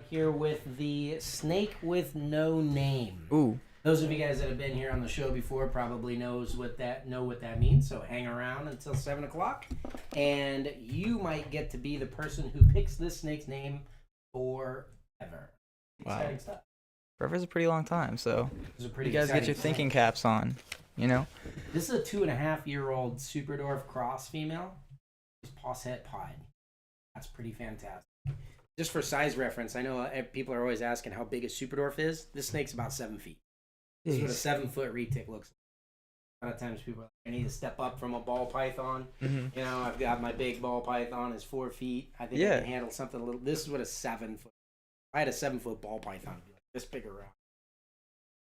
here with the snake with no name. Ooh. Those of you guys that have been here on the show before probably know what that means. So hang around until 7 o'clock, and you might get to be the person who picks this snake's name forever. Wow. Exciting stuff. Forever's a pretty long time, so You guys get your thinking caps on, you know? This is a 2.5-year-old Superdwarf cross female. It's Posset Pied. That's pretty fantastic. Just for size reference, I know people are always asking how big a Superdwarf is. This snake's about 7 feet. This is what a 7-foot retic looks like. A lot of times people are like, I need to step up from a ball python. Mm-hmm. You know, I've got my big ball python is 4 feet. I think I can handle something a little. This is what a 7-foot. If I had a 7-foot ball python, it'd be like this big around.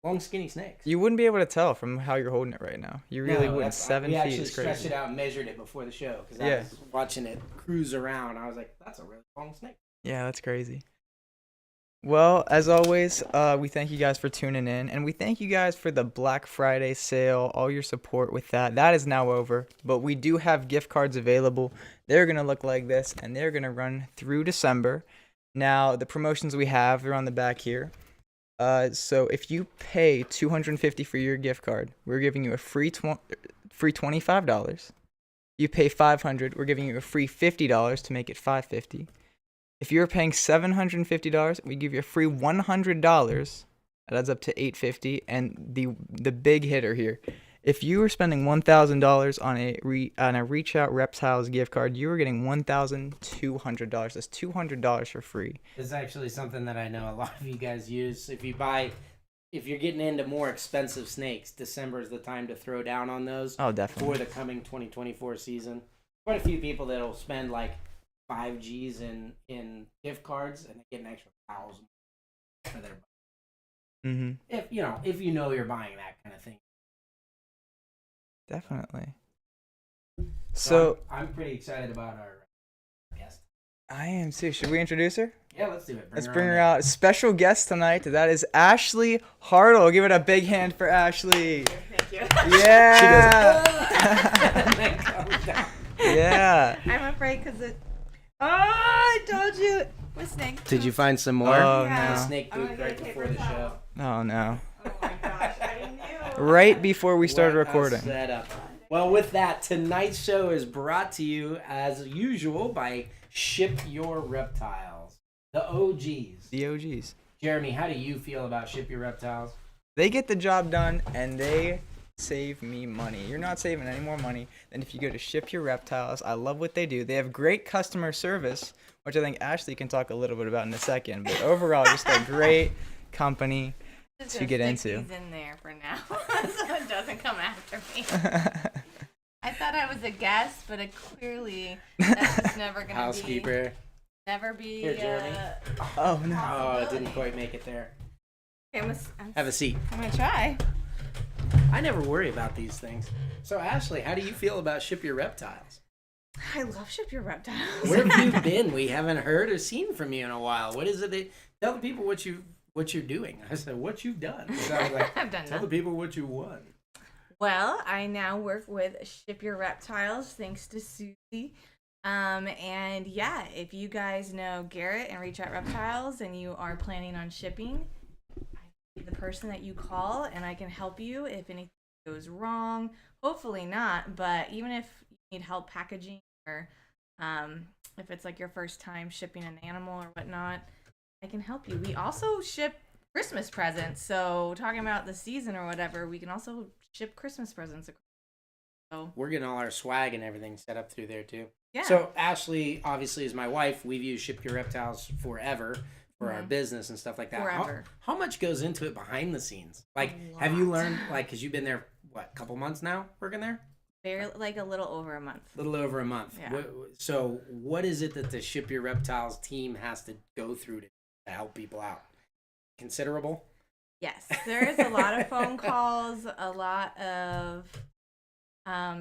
Long, skinny snakes. You wouldn't be able to tell from how you're holding it right now. You really wouldn't. 7 feet is crazy. We actually stretched it out and measured it before the show because I was watching it cruise around. I was like, that's a really long snake. Yeah, that's crazy. Well, as always, we thank you guys for tuning in, and we thank you guys for the Black Friday sale, all your support with that. That is now over, but we do have gift cards available. They're going to look like this, and they're going to run through December. Now, the promotions we have are on the back here. So if you pay $250 for your gift card, we're giving you a free $25. You pay $500, we're giving you a free $50 to make it $550. If you're paying $750, we give you a free $100. That adds up to $850. And the big hitter here, if you were spending $1,000 on a Reach Out Reptiles gift card, you were getting $1,200. That's $200 for free. It's actually something that I know a lot of you guys use. If you're getting into more expensive snakes, December is the time to throw down on those. Oh, definitely. For the coming 2024 season. Quite a few people that'll spend like 5 G's in gift cards and they get an extra 1,000 for their buck. Mm-hmm. If you know you're buying that kind of thing. Definitely. So I'm pretty excited about our guest. I am too. Should we introduce her? Yeah, let's do it. Let's bring her out. Special guest tonight. That is Ashley Hartle. Give it a big hand for Ashley. Thank you. Yeah. She goes, Yeah. I'm afraid because it. Oh, I told you. With snake. Did you find some more? Oh, Yeah. no. Snake poop right before the show. Oh, no. Oh my gosh, I knew. Right before we started What a recording. setup. Well, with that, tonight's show is brought to you, as usual, by Ship Your Reptiles, the OGs. The OGs. Jeremy, how do you feel about Ship Your Reptiles? They get the job done, and they save me money. You're not saving any more money than if you go to Ship Your Reptiles. I love what they do. They have great customer service, which I think Ashley can talk a little bit about in a second. But overall, just a great company to get into. These in there for now, so it doesn't come after me. I thought I was a guest, but clearly that's just never gonna Housekeeper. never be. Here, Jeremy. Oh, no. Oh, it didn't quite make it there. Okay, Have a seat. I'm gonna try. I never worry about these things. So, Ashley, how do you feel about Ship Your Reptiles? I love Ship Your Reptiles. Where have you been? We haven't heard or seen from you in a while. What is it? Tell the people what you're doing. I said, what you've done. So I was like, I've done tell the people what you won. Well, I now work with Ship Your Reptiles, thanks to Susie. And yeah, if you guys know Garrett and Reach Out Reptiles and you are planning on shipping, I'm the person that you call and I can help you if anything goes wrong. Hopefully not, but even if you need help packaging or if it's like your first time shipping an animal or whatnot, I can help you. We also ship Christmas presents. So talking about the season or whatever, we can also ship Christmas presents. So We're getting all our swag and everything set up through there too. yeah. So Ashley, obviously, is my wife. We've used Ship Your Reptiles forever for our business and stuff like that. Forever. How much goes into it behind the scenes? Like, A have you lot. learned, like, because you've been there, what, a couple months now working there? Barely, like a little over a month. A little over a month. Yeah. So what is it that the Ship Your Reptiles team has to go through to help people out? Considerable? Yes, there is a lot of phone calls, a lot of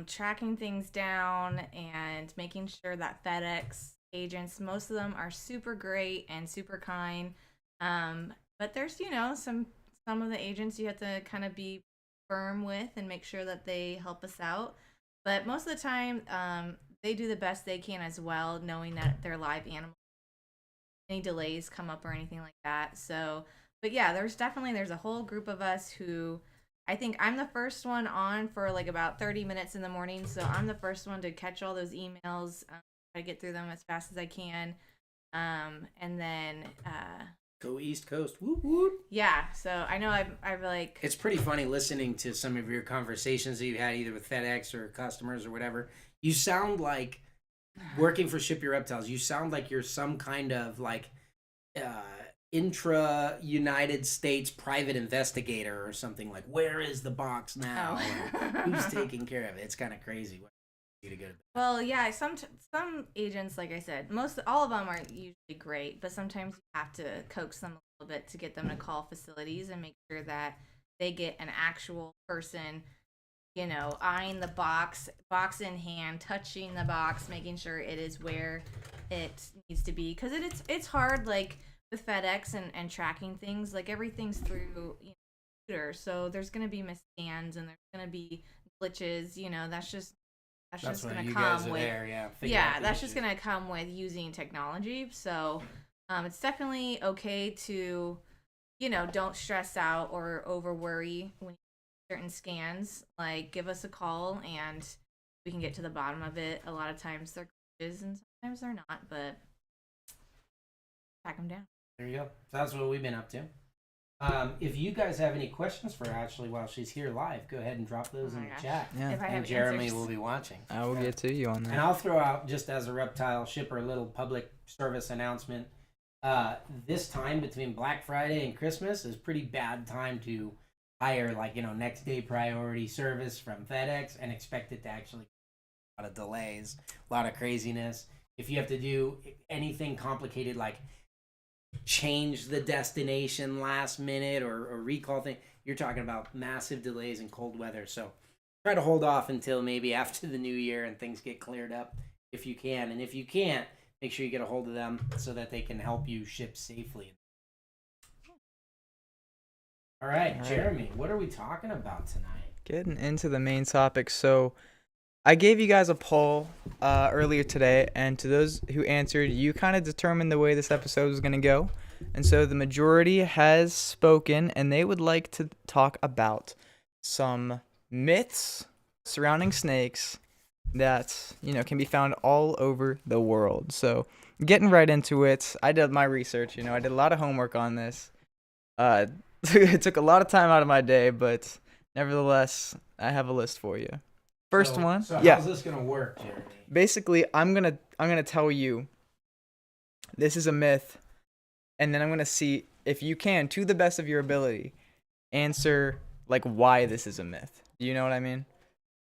tracking things down and making sure that FedEx agents, most of them are super great and super kind. But there's, some of the agents you have to kind of be firm with and make sure that they help us out. But most of the time, they do the best they can as well, knowing that they're live animals. any delays come up or anything like that. So, but yeah, there's a whole group of us who I think I'm the first one on for like about 30 minutes in the morning. So I'm the first one to catch all those emails, try to get through them as fast as I can. And then Go East Coast. Whoop, whoop. yeah, so I know I've like It's pretty funny listening to some of your conversations that you've had either with FedEx or customers or whatever. You sound like working for Ship Your Reptiles. You sound like you're some kind of like intra United States private investigator or something. Like, where is the box now? And who's taking care of it? It's kind of crazy. You to get it. Well, yeah, some agents, like I said, all of them are usually great, but sometimes you have to coax them a little bit to get them to call facilities and make sure that they get an actual person, eyeing the box in hand, touching the box, making sure it is where it needs to be, because it's hard, like with FedEx and tracking things, like everything's through computer, so there's gonna be misscans and there's gonna be glitches. That's just why gonna you come guys are with there, that's just gonna come with using technology. So it's definitely okay to don't stress out or over worry when you do certain scans. Like, give us a call and we can get to the bottom of it. A lot of times they're glitches and sometimes they're not, but track them down. There you go. So that's what we've been up to. If you guys have any questions for Ashley while she's here live, go ahead and drop those in the chat. Yeah. If I And have Jeremy answers. will be watching. I will get to you on that. And I'll throw out, just as a reptile shipper, a little public service announcement. This time between Black Friday and Christmas is pretty bad time to hire, next day priority service from FedEx and expect it to actually a lot of delays, a lot of craziness. If you have to do anything complicated like change the destination last minute or recall thing, you're talking about massive delays in cold weather. So try to hold off until maybe after the new year and things get cleared up if you can. And if you can't, make sure you get a hold of them so that they can help you ship safely. All right, Jeremy, what are we talking about tonight? Getting into the main topic. So I gave you guys a poll earlier today, and to those who answered, you kind of determined the way this episode was going to go. And so the majority has spoken, and they would like to talk about some myths surrounding snakes that, can be found all over the world. So getting right into it, I did my research. I did a lot of homework on this. It took a lot of time out of my day, but nevertheless, I have a list for you. First one. So yeah. how's this gonna work, Jeremy? Basically, I'm gonna tell you this is a myth, and then I'm gonna see if you can, to the best of your ability, answer like why this is a myth. Do you know what I mean?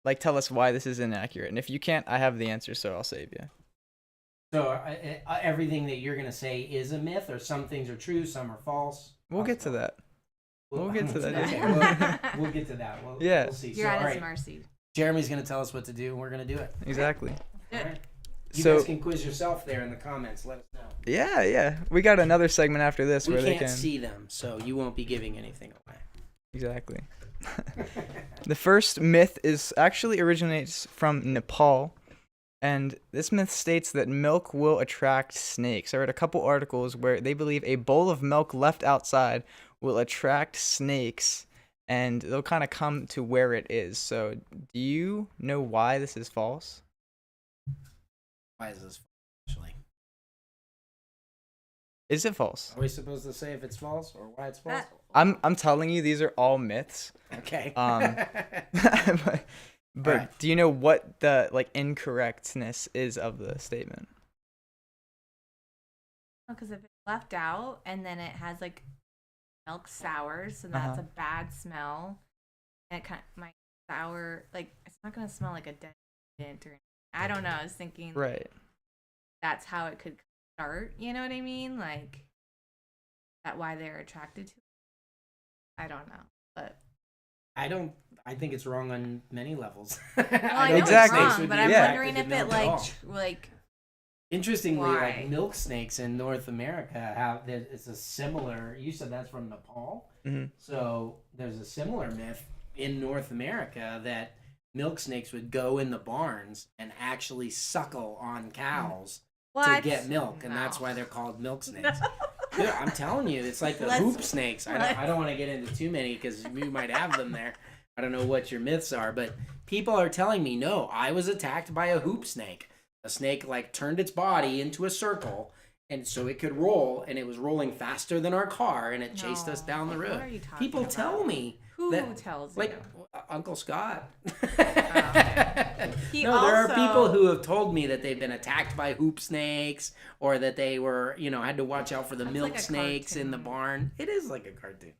Like, tell us why this is inaccurate. And if you can't, I have the answer, so I'll save you. So everything that you're gonna say is a myth, or some things are true, some are false. We'll get to that. We'll get to that. Okay, we'll get to that. We'll see. You're So, at all his right, mercy. Jeremy's gonna tell us what to do, and we're gonna do it. Exactly. All right. You So guys can quiz yourself there in the comments. Let us know. yeah. We got another segment after this We where they can't can see them, so you won't be giving anything away. Exactly. The first myth actually originates from Nepal, and this myth states that milk will attract snakes. I read a couple articles where they believe a bowl of milk left outside will attract snakes, and they'll kind of come to where it is. So, do you know why this is false? Why is this false, actually? Is it false? Are we supposed to say if it's false or why it's false? I'm telling you, these are all myths. Okay. But Right. do you know what the incorrectness is of the statement? Because if it's left out and then it has milk sours, so that's a bad smell, and it kind of might sour. It's not gonna smell like a dead dent or anything. I don't know. I was thinking Right. that's how it could start. You know what I mean? That why they're attracted to it. I don't know, but I think it's wrong on many levels. well, I know Exactly. it's wrong, but I'm Yeah. wondering if it Interestingly, why? milk snakes in North America it's a similar. You said that's from Nepal, so there's a similar myth in North America that milk snakes would go in the barns and actually suckle on cows What? get milk, and that's No. why they're called milk snakes. Dude, I'm telling you, it's like the Let's- hoop snakes. I don't want to get into too many because you might have them there. I don't know what your myths are, but people are telling me, no, I was attacked by a hoop snake. A snake like turned its body into a circle, and so it could roll, and it was rolling faster than our car, and it chased us down the road. What are you talking People about? tell me. Who that, tells like, you? Uncle Scott. He No, there are also- people who have told me that they've been attacked by hoop snakes, or that they were, had to watch out for the That's milk like a snakes in the cartoon. barn. It is like a cartoon.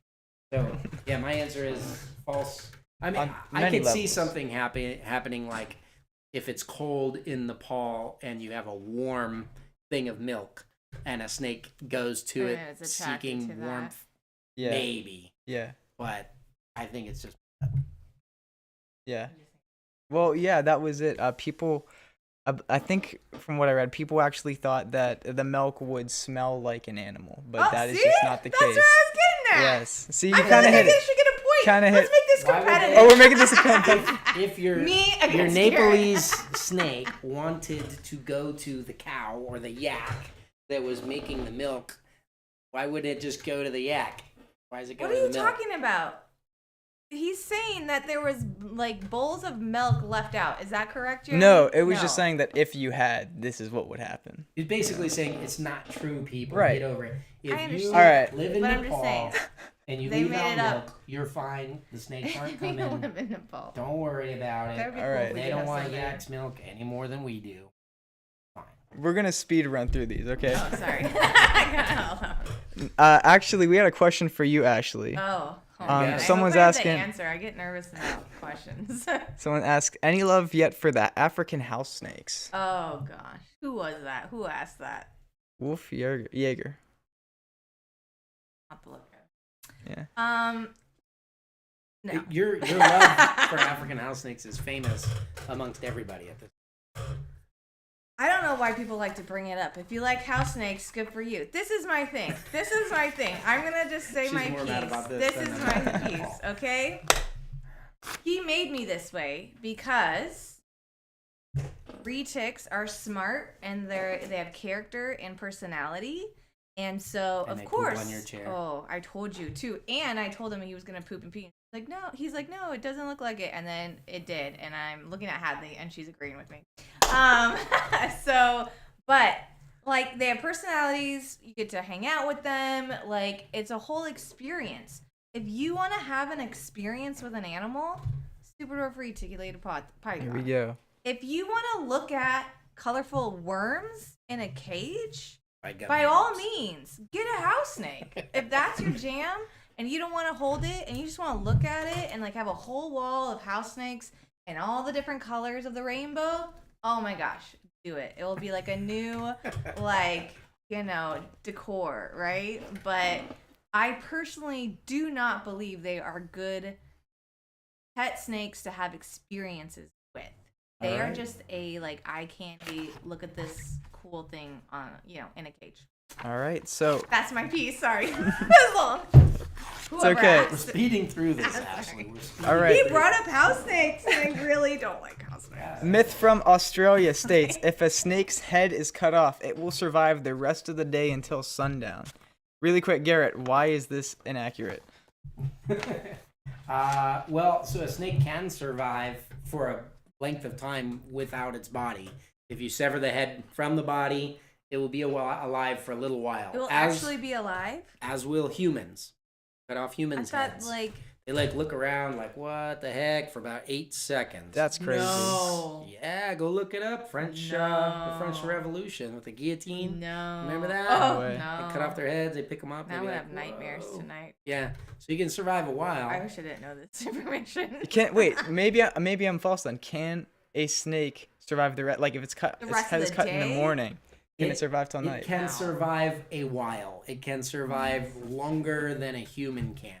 So, yeah, my answer is false. I mean, On I many could see levels. something happening like if it's cold in Nepal and you have a warm thing of milk and a snake goes to And it it's attracted to seeking that. warmth, Yeah. maybe. Yeah. But I think it's just Yeah. Well, yeah, that was it. People, I think from what I read, people actually thought that the milk would smell like an animal, but that is see? just not the That's case. what I was getting at. Yes. See, you I feel kind of like hit I it. should get a point. Kinda Let's hit- make this Why would competitive. Oh, we're making this a competitive. if your Me your against Nepalese snake wanted to go to the cow or the yak that was making the milk, why wouldn't it just go to the yak? Why is it going What are to you the milk? talking about? He's saying that there was like bowls of milk left out. Is that correct, Jeremy? No, it was No. just saying that if you had, this is what would happen. He's basically saying it's not true, people. Right. Get over it. If I you understand. All right. live in But I'm just Nepal saying, and you they leave made out it up. milk, you're fine. The snakes aren't We don't coming. live in Nepal. Don't worry about That'd it. be All cool right. if we They could don't have want some there. yak's milk any more than we do. Fine. We're gonna speed run through these, okay? Oh, sorry. I Actually, we had a question for you, Ashley. oh. Yeah. Someone's I hope I have asking- the answer. I get nervous about questions. Someone asked, any love yet for the African house snakes? Oh gosh, who was that? Who asked that? Wolf Jaeger. I'll have to look at it. Yeah. No. Your love for African house snakes is famous amongst everybody at this. I don't know why people like to bring it up. If you like house snakes, good for you. This is my thing. This is my thing. I'm gonna just say She's my more mad piece. about This this is than my about piece, Paul. okay? He made me this way because retics are smart and they have character and personality. And so, And of they poop course, on your chair. oh, I told you too. And I told him he was gonna poop and pee. Like, no, he's like, no, it doesn't look like it. And then it did. And I'm looking at Hadley and she's agreeing with me. So, but like they have personalities, you get to hang out with them. Like it's a whole experience. If you want to have an experience with an animal, Superdwarf reticulated python. Here we go. If you want to look at colorful worms in a cage, By by all means, get a house snake. If that's your jam and you don't want to hold it and you just want to look at it and like have a whole wall of house snakes and all the different colors of the rainbow, oh my gosh, do it. It will be like a new, like, decor, right? But I personally do not believe they are good pet snakes to have experiences with. They are Alright. just a like eye candy. Look at this cool thing on in a cage. All right, so That's my piece. Sorry, that's long. Whoever okay. We're asked. speeding through this, Sorry. Ashley. We're speeding All right. He through. brought up house snakes, and I really don't like house snakes. Yeah. myth from Australia states if a snake's head is cut off, it will survive the rest of the day until sundown. Really quick, Garrett, why is this inaccurate? Well, so a snake can survive for a length of time without its body. If you sever the head from the body, it will be alive for a little while. It will as, actually be alive. as will humans. Cut off I humans' thought heads. like They look around like, what the heck, for about 8 seconds. That's crazy. no, Yeah, go look it up. The No. French Revolution with the guillotine. no. Remember that? Oh No way. no. They cut off their heads, they pick them up. Now and I'm be gonna like, have nightmares "Whoa." tonight. Yeah, so you can survive a while. I wish I didn't know this information. You can't wait. Maybe I'm false then. Can a snake survive the rest? Like if it's cut, The its rest head of is the cut in the day? morning. Can it It- survive till It night? can Wow. survive a while. It can survive longer than a human can.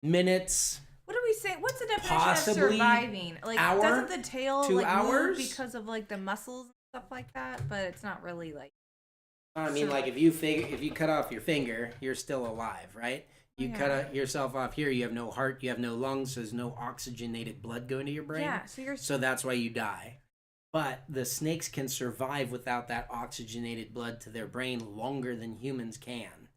Minutes. What are we saying? What's the definition Possibly of surviving? Like, hour, doesn't the tail 2 like hours? move because of like the muscles and stuff like that? But it's not really like. I mean, So- like if you cut off your finger, you're still alive, right? You Yeah. cut yourself off here, you have no heart, you have no lungs, there's no oxygenated blood going to your brain. Yeah. So you're. So that's why you die. but the snakes can survive without that oxygenated blood to their brain longer than humans can.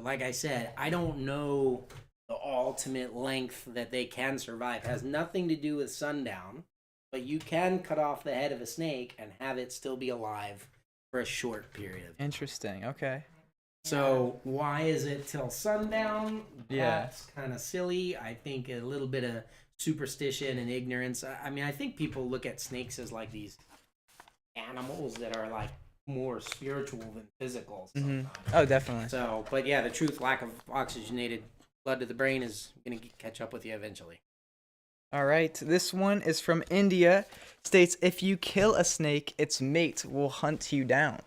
Like I said, I don't know the ultimate length that they can survive. It has nothing to do with sundown, but you can cut off the head of a snake and have it still be alive for a short period. Interesting. Okay. So why is it till sundown? Yeah. That's kind of silly. I think a little bit of superstition and ignorance. I mean, I think people look at snakes as like these animals that are like more spiritual than physical. Oh, definitely. So, but yeah, the truth, lack of oxygenated blood to the brain is going to catch up with you eventually. All right. This one is from India. States, if you kill a snake, its mate will hunt you down.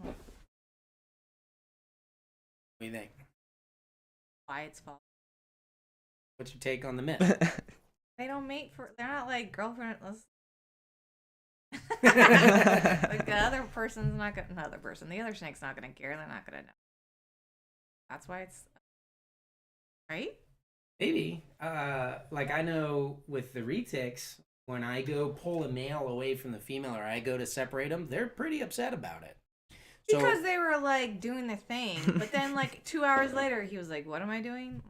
What do you think? Why it's false. What's your take on the myth? They don't mate for. They're not like girlfriend. Like the other person's not gonna. The other person. The other snake's not gonna care. They're not gonna know. That's why it's. Right? Maybe. Like I know with the retics, when I go pull a male away from the female or I go to separate them, they're pretty upset about it. Because they were like doing the thing, but then like 2 hours later, he was like, "What am I doing?"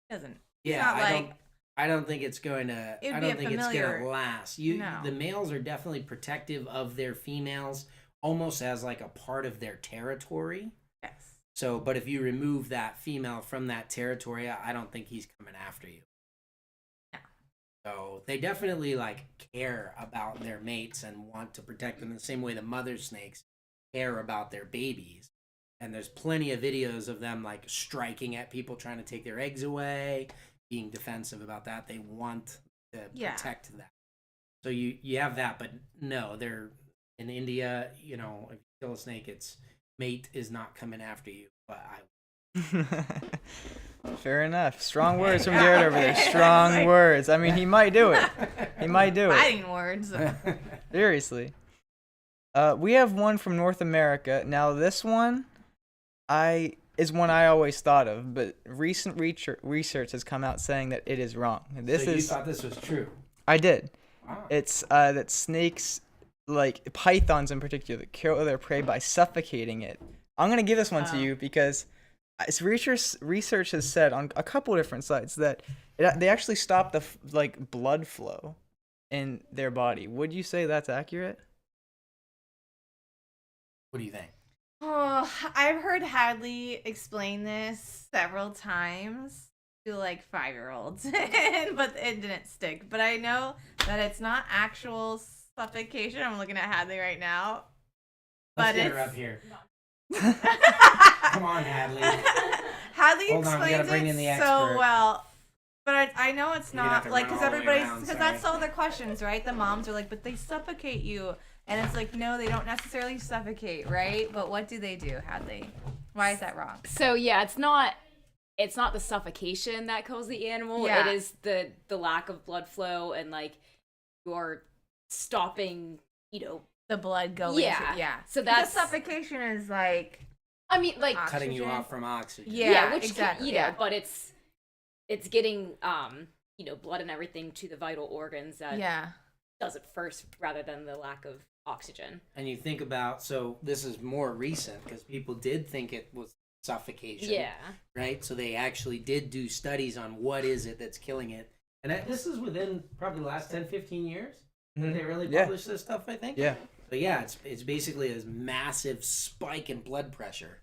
He doesn't. Yeah, I don't think it's going to. It'd I be don't a think it's familiar- going to last. No. The males are definitely protective of their females, almost as like a part of their territory. Yes. So, but if you remove that female from that territory, I don't think he's coming after you. No. So they definitely like care about their mates and want to protect them the same way the mother snakes care about their babies. And there's plenty of videos of them like striking at people trying to take their eggs away, being defensive about that. They want to protect that. So you have that, but no, they're in India, you know, if you kill a snake, its mate is not coming after you. But Fair enough. Strong words from Garrett over there. Strong words. I mean, he might do it. He might do it. Fighting words. Seriously. We have one from North America. Now, this one is one I always thought of, but recent research has come out saying that it is wrong. You thought this was true? I did. Wow. It's that snakes, like pythons in particular, kill their prey by suffocating it. I'm gonna give this one to you because research has said on a couple different sites that they actually stop the blood flow in their body. Would you say that's accurate? What do you think? Oh, I've heard Hadley explain this several times to like 5-year-olds, but it didn't stick. But I know that it's not actual suffocation. I'm looking at Hadley right now. Let's But get it's her up here. Come on, Hadley. Hadley Hold on, we gotta explains bring it in the so expert. well. But I know it's You're gonna have not to like run because all the way everybody's around, because sorry. that's all the questions, right? The moms are like, but they suffocate you, and it's like, no, they don't necessarily suffocate, right? But what do they do, Hadley? Why is that wrong? So yeah, it's not the suffocation that kills the animal. Yeah. It is the lack of blood flow and like you're stopping, The blood going. Yeah. Yeah. So Because that's suffocation is like. I mean like Cutting you Oxygen. off from oxygen. Yeah, which exactly, can, yeah. but it's getting blood and everything to the vital organs that Yeah. does it first rather than the lack of oxygen. And you think about, so this is more recent because people did think it was suffocation. Yeah. Right? So they actually did do studies on what is it that's killing it. And this is within probably the last 10, 15 years that they really Yeah. published this stuff, I think. Yeah. But yeah, it's basically this massive spike in blood pressure.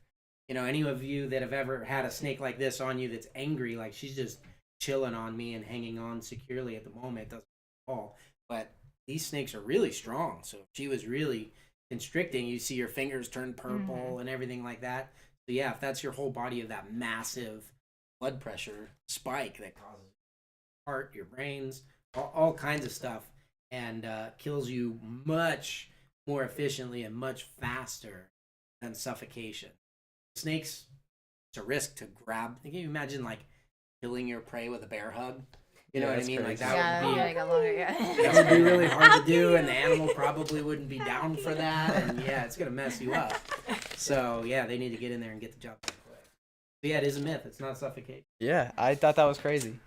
You know, any of you that have ever had a snake like this on you that's angry, like she's just chilling on me and hanging on securely at the moment, it doesn't fall. But these snakes are really strong. So if she was really constricting, you see your fingers turn purple and everything like that. So yeah, if that's your whole body of that massive blood pressure spike that causes your heart, your brains, all kinds of stuff, and kills you much more efficiently and much faster than suffocation. Snakes, it's a risk to grab. Can you imagine like killing your prey with a bear hug? You know Yeah, what I that's mean? Like crazy. that would be like a longer. that would be really hard to do, and the animal probably wouldn't be down for that. And yeah, it's gonna mess you up. So yeah, they need to get in there and get the job done quick. But yeah, it is a myth. It's not suffocation. Yeah, I thought that was crazy.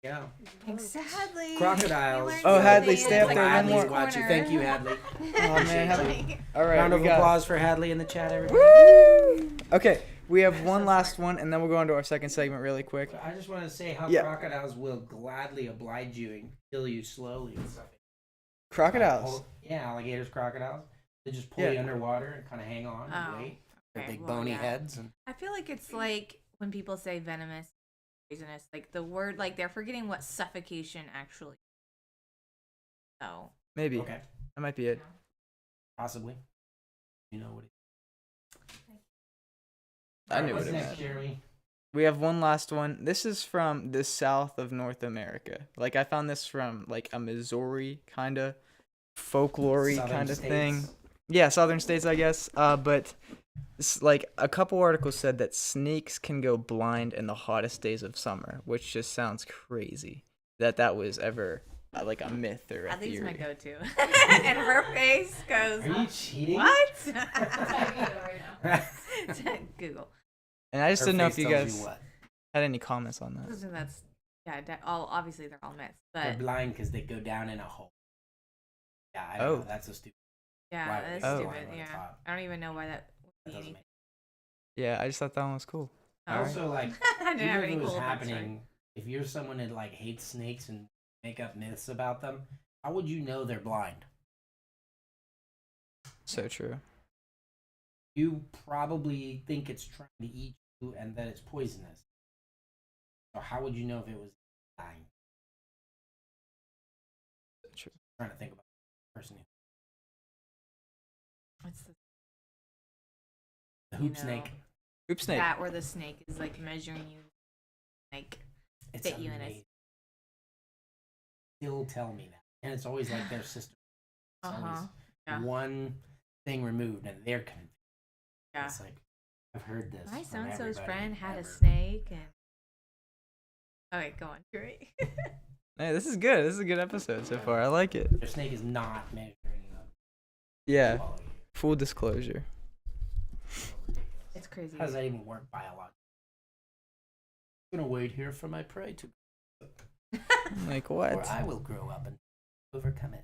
Yeah. Thanks to Hadley. Crocodiles. Oh, Hadley, Something. stay up there, one Hadley's more. watching. Thank you, Hadley. Oh man, Hadley. All right, Round we of got. applause for Hadley in the chat, everybody. Woo! Okay, we have one last one, and then we'll go on to our second segment really quick. I just want to say how Yeah. crocodiles will gladly oblige you and kill you slowly and stuff. Crocodiles. Yeah, alligators, crocodiles. They just pull you underwater and kind of hang on and wait. Their okay, big well, bony yeah. heads. And I feel like it's like when people say venomous, poisonous, like the word, like they're forgetting what suffocation actually. So Maybe. okay, That might be it. possibly. You know what? I knew What's what it next, meant. Jeremy? We have one last one. This is from the south of North America. Like I found this from like a Missouri kind of folklore Southern kind of states. thing. Yeah, southern states, I guess. But it's like a couple articles said that snakes can go blind in the hottest days of summer, which just sounds crazy. That was ever like a myth or a at least my theory. go-to. And her face goes, Are you cheating? what? right now. Google. And I just Her didn't know face if you tells guys what? had any comments on that. That's yeah. All obviously they're all myths, They're but blind because they go down in a hole. Yeah, I don't Oh. know. That's a stupid. yeah, Why would that's they Oh. go stupid. blind when it's Yeah, hot? I don't even know why that That would be doesn't anything. make Yeah, I just thought that one was cool. Oh. Also, like, I didn't even have if any it was cool effects, right? happening, if you're someone that like hates snakes and make up myths about them, how would you know they're blind? So true. You probably think it's trying to eat you and that it's poisonous. So how would you know if it was dying? So true. I'm trying to think about the person. What's The hoop know, snake. Hoop snake. that where the snake is like measuring you, like It's fit you in a- amazing. Still tell me that, and it's always like their sister. It's always Yeah. one thing removed, and they're convinced. Yeah. It's like I've heard this. My from so-and-so's everybody friend had a ever. snake and. Okay, go on. Great. Hey, this is good. This is a good episode so far. I like it. Their snake is not measuring them. Yeah. Quality. Full disclosure. It's crazy. How does that even work biologically? I'm gonna wait here for my prey to, Like or what? I will grow up and overcome it.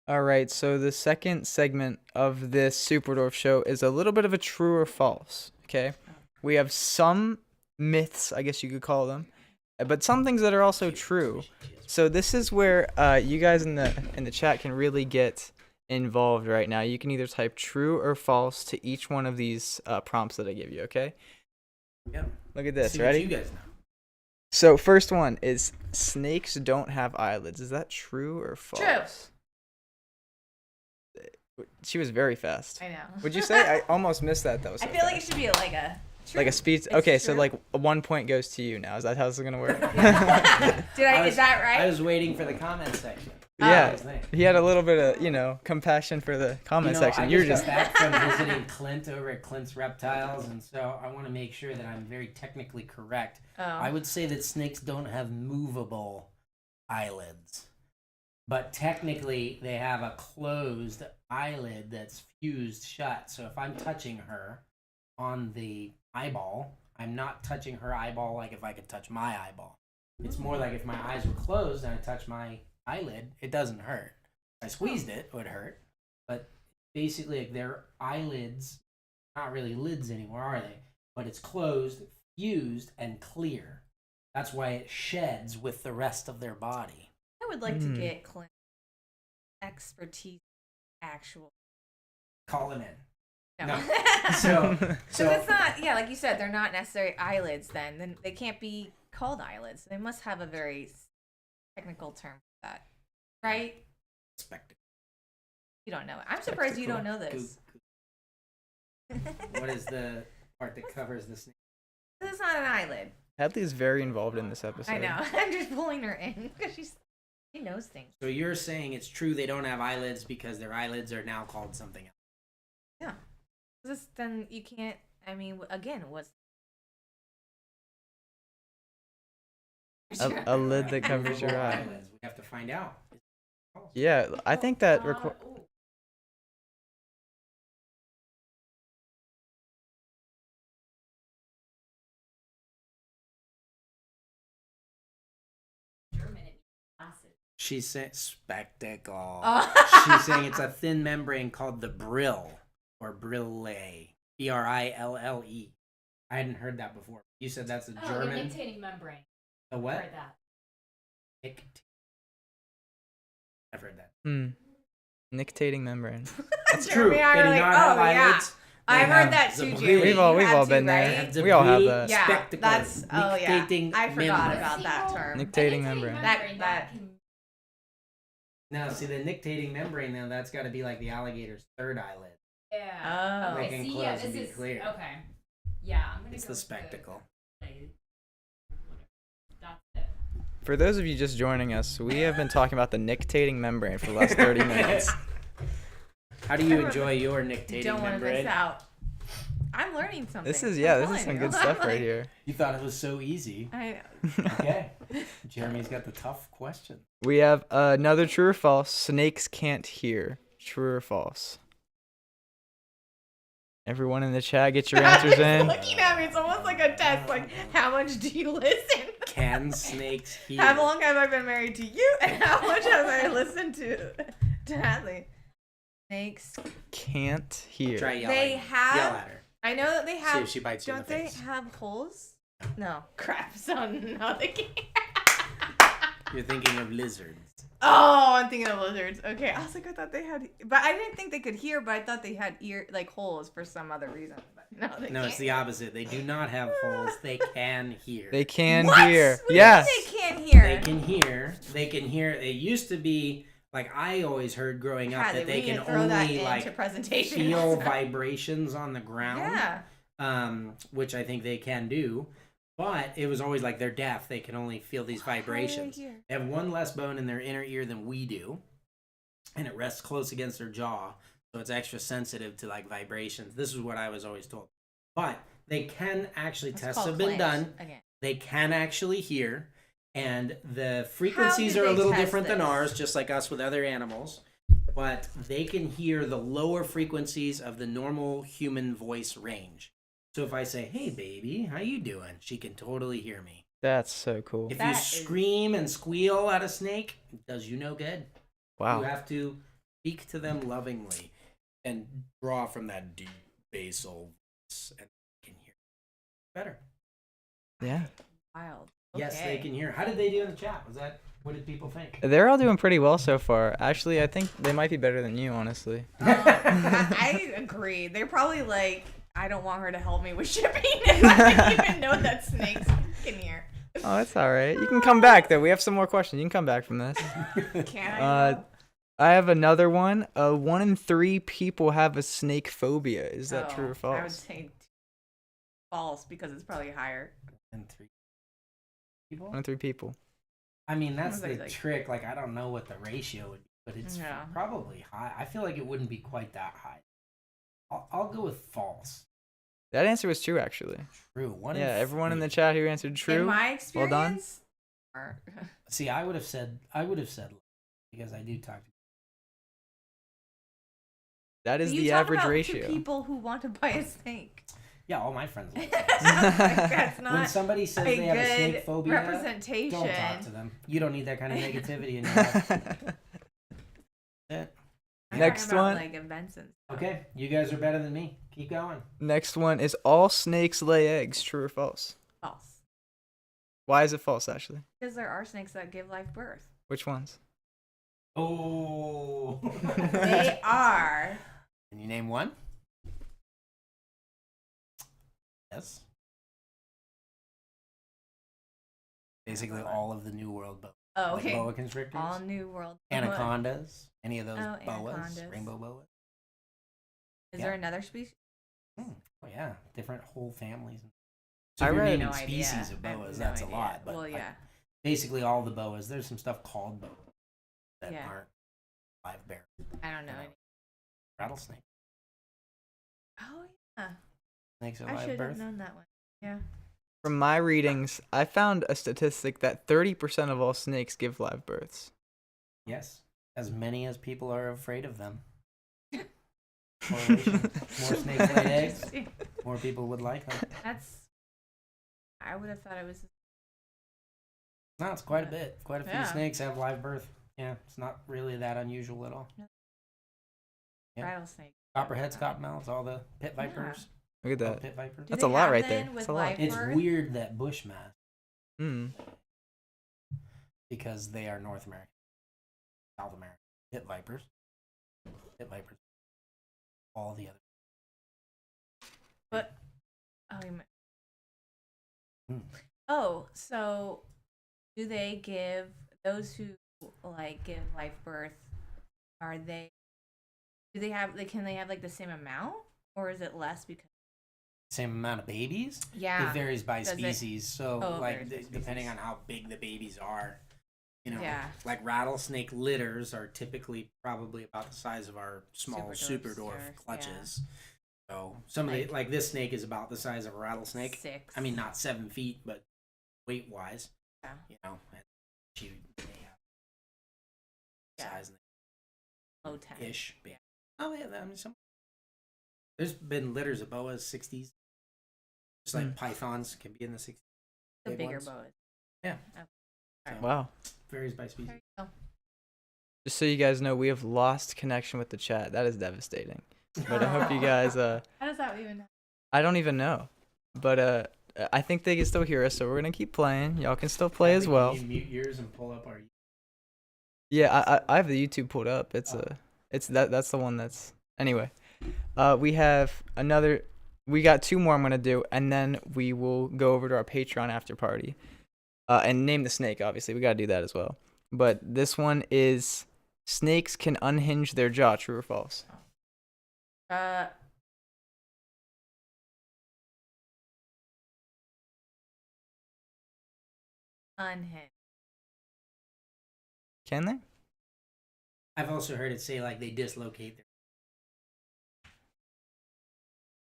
All right. So the second segment of this Superdwarf show is a little bit of a true or false. Okay. We have some myths, I guess you could call them, but some things that are also true. So this is where you guys in the chat can really get involved right now. You can either type true or false to each one of these prompts that I give you. Okay. Yep. Look at this. See what Ready? you guys know. So first one is snakes don't have eyelids. Is that true or false? She was very fast. I know. Would you say? I almost missed that though. I so feel like it fast. should be like a. Like a speed. It's Okay, so true. like 1 point goes to you now. Is that how this is gonna work? Did I? was- Is that right? I was waiting for the comment section. Yeah. His name. He had a little bit of compassion for the comment section. I You're just just got back from visiting Clint over at Clint's Reptiles, and so I want to make sure that I'm very technically correct. Oh. I would say that snakes don't have movable eyelids, but technically they have a closed eyelid that's fused shut. So if I'm touching her on the eyeball, I'm not touching her eyeball like if I could touch my eyeball. It's more like if my eyes were closed and I touch my eyelid, it doesn't hurt. If I squeezed it would hurt, but basically like their eyelids, not really lids anymore, are they? But it's closed, fused, and clear. That's why it sheds with the rest of their body. I would like to Hmm. get Clint expertise, actual. Call him in. No. No. so So it's not, yeah, like you said, they're not necessarily eyelids then they can't be called eyelids. They must have a very technical term for that. Right? Spectacle. You don't know it. I'm surprised you don't know this. What is the part that covers the snake? This is not an eyelid. Hadley is very involved in this episode. I know. I'm just pulling her in because she knows things. So you're saying it's true they don't have eyelids because their eyelids are now called something else. Yeah. Then you can't, I mean, again, what's A lid that covers your Movable eye. eyelids. We have to find out. Yeah, I think that ooh. She's saying spectacle. Oh. She's saying it's a thin membrane called the brill or brille. Brille. I hadn't heard that before. You said that's a German. The nictating membrane. The what? Heard that. I've heard that. Nictating membrane. That's Jeremy true. and I They are do like, not have oh, yeah. eyelids. They I've have heard that the too, brill. Jeremy. We've all You had been to, there. right? The We all have brill that. Yeah, spectacle. that's Nictating I forgot membrane. about that term. Nictating membrane. That Now, see, the nictating membrane, now, that's got to be like the alligator's third eyelid. Yeah. Oh. They Okay, can see, close yeah, and this be is clear. okay. Yeah, I'm gonna It's go the with spectacle. That's it. For those of you just joining us, we have been talking about the nictating membrane for the last 30 minutes. How do you enjoy your nictating don't want to membrane? miss out. I'm learning something. This is I'm this is telling some you. good stuff right here. You thought it was so easy. I Okay. Jeremy's got the tough question. We have another true or false. Snakes can't hear. True or false? Everyone in the chat, get your answers in. looking at me. It's almost like a test. Like, how much do you listen? Can snakes hear? How long have I been married to you, and how much have I listened to Hadley? Snakes. Can't hear. Try yelling. They have. Yell at her. I know that they See have. if she bites you in Don't the they face. have holes? No. Crap. So no, they can't. You're thinking of lizards. Oh, I'm thinking of lizards. Okay, I was like, I thought they had, but I didn't think they could hear. But I thought they had like holes for some other reason. But no, they No, can't. it's the opposite. They do not have holes. They can hear. They can What? hear. What do you Yes. mean they can't hear. They can hear. They can hear. It used to be like I always heard growing up Hadley, that they we need can to throw that only into like presentation. feel vibrations on the ground. Yeah. Which I think they can do. But it was always like they're deaf. They can only feel these vibrations. hear? They have one less bone in their inner ear than we do, and it rests close against their jaw, so it's extra sensitive to like vibrations. This is what I was always told. But they can actually, That's tests called have been clams. done. Again. They can actually hear, and the frequencies did are a they little test different than this? ours, just like us with other animals. But they can hear the lower frequencies of the normal human voice range. So if I say, "Hey, baby, how you doing?" she can totally hear me. That's so cool. If That you is- scream and squeal at a snake, it does you no good. Wow. You have to speak to them lovingly and draw from that deep basal voice, and they can hear better. Yeah. Wild. Yes, Okay. they can hear. How did they do in the chat? What did people think? They're all doing pretty well so far. Actually, I think they might be better than you, honestly. I agree. They're probably like, I don't want her to help me with shipping. And I didn't even know that snakes can hear. Oh, that's all right. You can come back though. We have some more questions. You can come back from this. Can I? I have another one. 1 in 3 people have a snake phobia. Is that true or false? I would say false because it's probably higher. And 3 people? 1 in 3 people. I mean, that's Sounds the like- trick. Like, I don't know what the ratio would be, but it's Yeah. probably high. I feel like it wouldn't be quite that high. I'll go with false. That answer was true, actually. True. Yeah, everyone in the chat who answered true. In my Well done. experience. Or- See, I would have said because I do talk to. That is You the talk average about ratio. To people who want to buy a snake. Yeah, all my friends. Like That's when not somebody says a they have a snake good phobia, representation. don't talk to them. You don't need that kind of negativity in your life. That's it. I'm Next talking about, one. like events and stuff. Okay, you guys are better than me. Keep going. Next one is all snakes lay eggs. True or false? False. Why is it false, actually? Because there are snakes that give live birth. Which ones? Oh. They are. Can you name one? Yes. Basically, all of the New World boas. Oh, Like okay. boa constrictors, All New World. anacondas, any of those Oh, boas, anacondas. rainbow boas. Is Yeah. there another species? Oh yeah, different whole families. I if you're read- naming No idea. species of I have boas, no that's idea. a lot. But well, like, yeah. basically all the boas. There's some stuff called boas that Yeah. aren't live bear. I don't know. you know. Rattlesnake. Oh yeah. Snakes are I live should have birth. known that one. Yeah. From my readings, I found a statistic that 30% of all snakes give live births. Yes, as many as people are afraid of them. Correlation. More snakes lay eggs, Interesting. more people would like them. That's. I would have thought it was. No, it's quite a bit. Quite a few Yeah. snakes have live birth. Yeah, it's not really that unusual at all. Yeah. Rattlesnake. Copperheads, cottonmouths, all the pit vipers. Look at all that. pit vipers. Do That's they a lot have right then there. with That's a lot. live It's birth? weird that bushmass, Mm. because they are North American, South American. Pit vipers. Pit vipers. All the other. But Hmm. oh, so do they give those who like give live birth? Are they? Do they have? Can they have like the same amount, or is it less because? Same amount of babies? Yeah. It varies by Does it? species. So, Oh, it like, varies by depending species. on how big the babies are, you know, Yeah. like rattlesnake litters are typically probably about the size of our small Superdwarf Superdwarf yeah. clutches. So, some of the, like this snake is about the size of a rattlesnake. 6. I mean, not 7 feet, but weight wise, Yeah. you know, and she may have Yeah. size Low 10. ish. Yeah. Oh, yeah. I mean, there's been litters of boas, 60s. Just like pythons can be in the 60s. The big bigger ones. boas. Yeah. Okay. So, Wow. varies by species. There you go. Just so you guys know, we have lost connection with the chat. That is devastating. But I hope you guys. How does that even? I don't even know, but I think they can still hear us, so we're gonna keep playing. Y'all can still play as well. You mute yours and pull up our. Yeah, I have the YouTube pulled up. It's that's the one that's anyway. We have another. We got 2 more I'm gonna do, and then we will go over to our Patreon after party, and name the snake. Obviously, we gotta do that as well. But this one is snakes can unhinge their jaw. True or false? Unhinged. Can they? I've also heard it say like they dislocate their.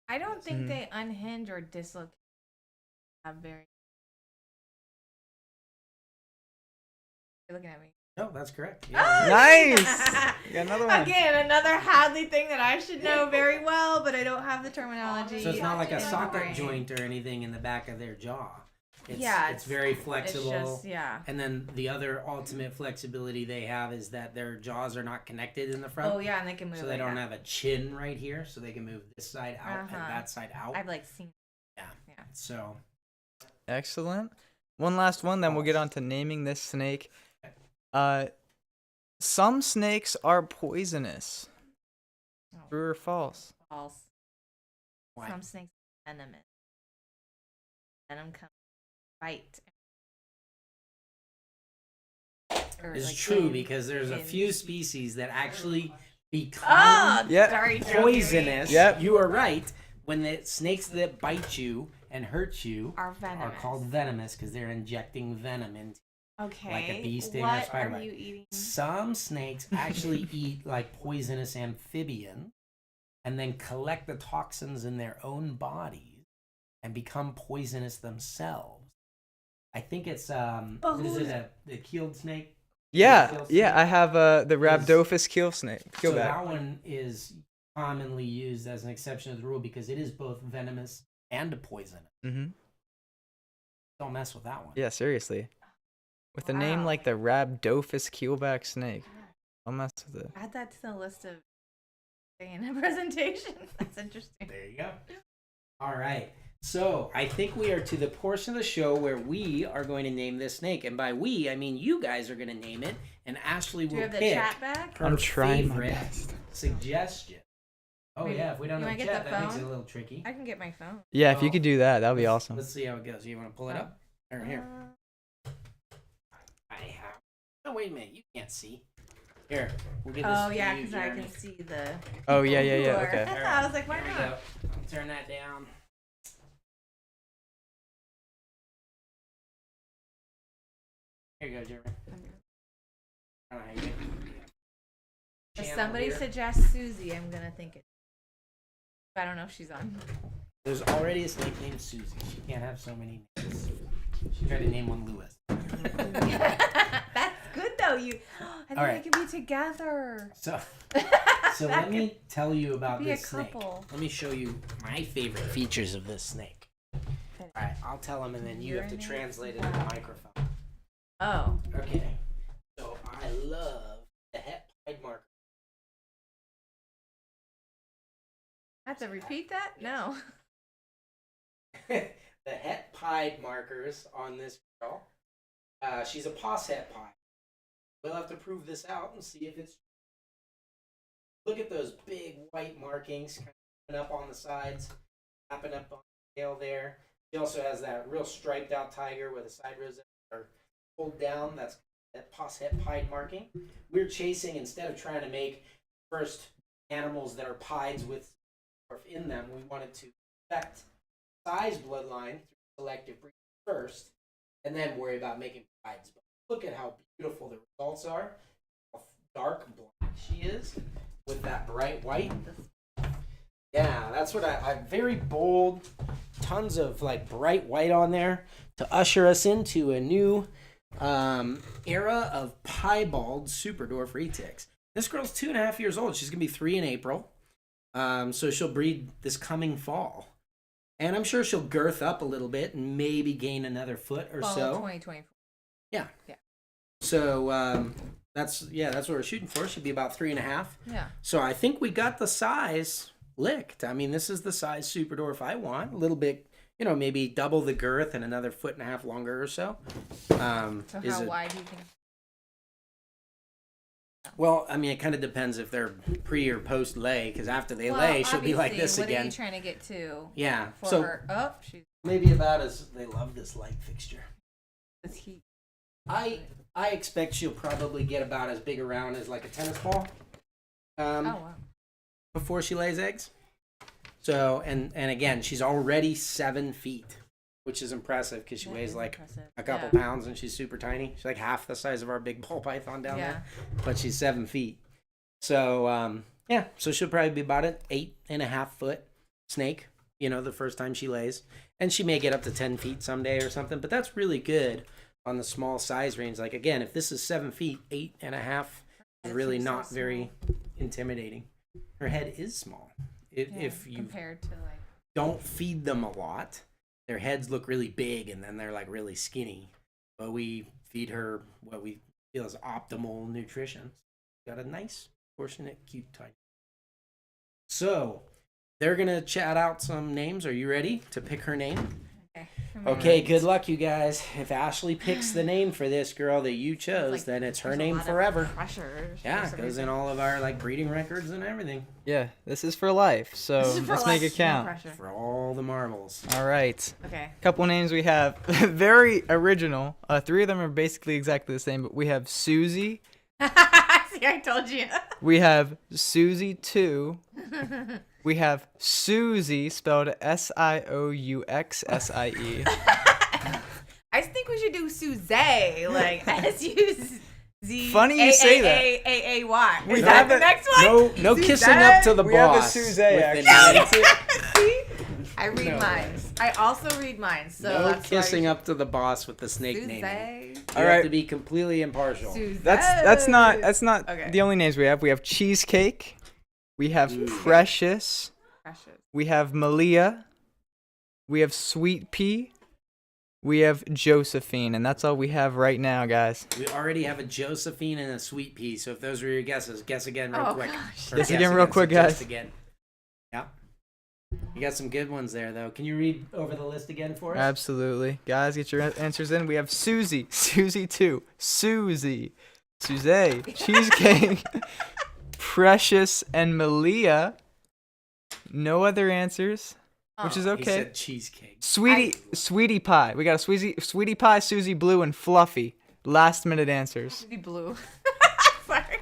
I don't think Mhm. they unhinge or dislocate. Have very. You're looking at me. No, that's correct. Oh, Nice! yeah. You got another one. Again, another Hadley thing that I should know very well, but I don't have the terminology. So it's not like a in my socket brain. joint or anything in the back of their jaw. It's, Yeah, it's very It's flexible. just, yeah. And then the other ultimate flexibility they have is that their jaws are not connected in the front. Oh yeah, and they can move. So they like don't that. have a chin right here, so they can move this side out and Uh-huh. that side out. I've like seen. Yeah. Yeah. So Excellent. One last one, then we'll get on to naming this snake. Some snakes are poisonous. Oh. True or false? False. why? Some snakes are venomous. Venom comes bite. Or, It's like, true in- because there's a in- few species that actually become Oh, Yep. sorry, poisonous. Yep. You are right. When the snakes that bite you and hurt you Are venomous. are called venomous because they're injecting venom into. Okay. like a bee sting or what spider are bite. you eating? Some snakes actually eat like poisonous amphibians and then collect the toxins in their own bodies and become poisonous themselves. I think it's what is it, the keeled snake? Yeah, I have the Rhabdophis keel snake. So Keelback. that one is commonly used as an exception to the rule because it is both venomous and poisonous. Mm-hmm. Don't mess with that one. Yeah, seriously. With a name Wow. like the Rhabdophis keelback snake. I'll mess with it. Add that to the list of in a presentation. That's interesting. There you go. All right. So I think we are to the portion of the show where we are going to name this snake, and by we I mean you guys are going to name it, and Ashley Do will you have the pick chat back? her I'm trying my favorite best. suggestion. Oh Maybe- yeah, if we don't you have wanna get chat, the that makes it phone? a little tricky. I can get my phone. Yeah, if you could do that, that would be awesome. Let's see how it goes. You want to pull it up? Or here. I have. Oh wait a minute, you can't see. Here, we'll get this. Oh to yeah, you, because I Jeremy. can see the. Oh, yeah, people who are- okay. All I was like, why Here we not? go. I'll turn that down. Here you go, Jeremy. I don't know how you get If channel somebody here. suggests Susie, I'm gonna think it. I don't know if she's on. There's already a snake named Susie. She can't have so many names. She tried to name one Lewis. That's good though. You and All then right. they can be together. So That let could me tell you about be a this snake. couple. Let me show you my favorite features of this snake. All right, I'll tell them, and then you have to Urinate translate it in the microphone. Oh. Okay. So I love the het pied marker. I have to repeat that? No. The het pied markers on this girl. She's a posset pied. We'll have to prove this out and see if it's. Look at those big white markings coming up on the sides, tapping up on the tail there. She also has that real striped out tiger with a side rosette are pulled down. That's that posset pied marking. We're chasing, instead of trying to make first animals that are pieds with in them, we wanted to affect size bloodline through selective breeding first, and then worry about making pieds. But look at how beautiful the results are. How dark black she is with that bright white. Yeah, that's what I very bold, tons of like bright white on there to usher us into a new era of piebald Superdwarf retics. This girl's 2.5 years old. She's gonna be 3 in April. So she'll breed this coming fall. And I'm sure she'll girth up a little bit and maybe gain another foot or Fall so. 2024. Yeah. Yeah. So that's what we're shooting for. She'd be about 3.5. Yeah. So I think we got the size licked. I mean, this is the size Superdwarf I want. A little bit, maybe double the girth and another 1.5 longer or so. So how wide do you think? Well, I mean, it kind of depends if they're pre or post lay, because after they lay, she'll be like this what again. What are you trying to get to? Yeah. For So her? Oh, she's maybe about as they love this light fixture. this heat. I expect she'll probably get about as big around as like a tennis ball. Oh wow. Before she lays eggs. So and again, she's already 7 feet, which is impressive because she That weighs is like impressive. a couple pounds and she's super tiny. She's like half the size of our big ball python down there, but she's 7 feet. So so she'll probably be about an 8.5 foot snake. The first time she lays, and she may get up to 10 feet someday or something. But that's really good on the small size range. Like again, if this is 7 feet, 8.5 is really not very intimidating. Her head is small. If you compared to like don't feed them a lot, their heads look really big and then they're like really skinny. But we feed her what we feel is optimal nutrition. Got a nice, proportionate, cute type. So they're gonna chat out some names. Are you ready to pick her name? Okay, good luck, you guys. If Ashley picks the name for this girl that you chose, then it's her name forever. Yeah, it goes in all of our like breeding records and everything. Yeah, this is for life, so let's make it count. For all the marbles. All right. Okay. Couple names we have. Very original. 3 of them are basically exactly the same, but we have Susie. See, I told you. We have Susie 2. We have Susie, spelled Siouxsie. I think we should do Suzy, like S-U-Z. Funny you say that. A-A-A-A-Y. We Is that have the a- next one? No Suzy? kissing up to the We have a boss. Suzy, with the actually. name. See? I read No minds. I also read minds. So No that's kissing why up to the boss with the snake Suzy. name. You All have right. to be completely impartial. Suzy. That's not Okay. the only names we have. We have Cheesecake. We have Ooh. Precious. Precious. We have Malia. We have Sweet Pea. We have Josephine, and that's all we have right now, guys. We already have a Josephine and a Sweet Pea, so if those were your guesses, guess again real Oh, quick. gosh. Or Guess guess again real quick, suggest guys. Again. Yeah. You got some good ones there, though. Can you read over the list again for us? Absolutely. Guys, get your answers in. We have Susie, Susie 2, Susie, Suze, Cheesecake, Precious, and Malia. No other answers, which is He okay. said cheesecake. Sweetie Pie. We got a Sweetie Pie, Susie Blue, and Fluffy. Last minute answers. Suzy Blue. Sorry.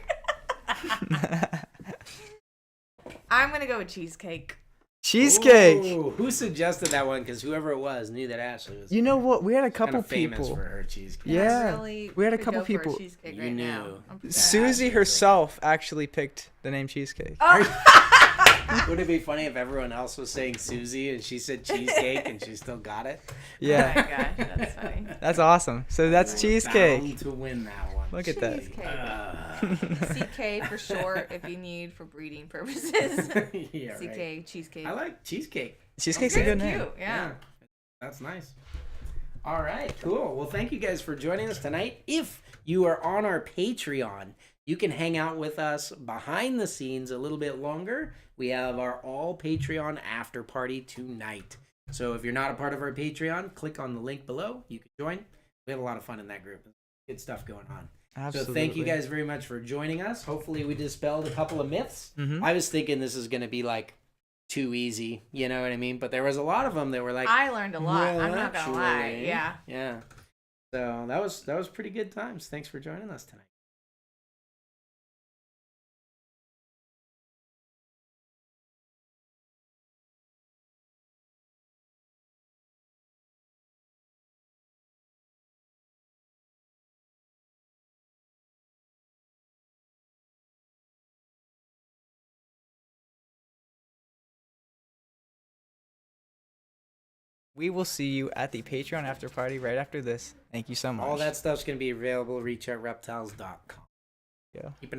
I'm gonna go with cheesecake. Cheesecake. Ooh, who suggested that one? Because whoever it was knew that Ashley was You know what? We had a couple kind of famous people. for her cheesecake. Yeah, I really we had a could couple go for people. cheesecake You right knew. now. I'm pretty Susie Ashley. herself actually picked the name Cheesecake. Would it be funny if everyone else was saying Susie and she said cheesecake and she still got it? Yeah. Oh my gosh, that's funny. That's awesome. So that's Bound Cheesecake. to win that one. Look at that. CK for short if you need for breeding purposes. Yeah, CK right. cheesecake. I like cheesecake. Cheesecake's a Very good name. cute, yeah. That's nice. All right, cool. Well, thank you guys for joining us tonight. If you are on our Patreon, you can hang out with us behind the scenes a little bit longer. We have our all Patreon after party tonight. So if you're not a part of our Patreon, click on the link below. You can join. We have a lot of fun in that group. Good stuff going on. Absolutely. So thank you guys very much for joining us. Hopefully we dispelled a couple of myths. Mhm. I was thinking this is going to be like too easy, you know what I mean? But there was a lot of them that were like, I learned a lot. well, I'm not gonna lie. actually, Yeah. yeah. So that was pretty good times. Thanks for joining us tonight. We will see you at the Patreon after party right after this. Thank you so much. All that stuff's going to be available. Reach at reptiles.com. Yeah. Keep an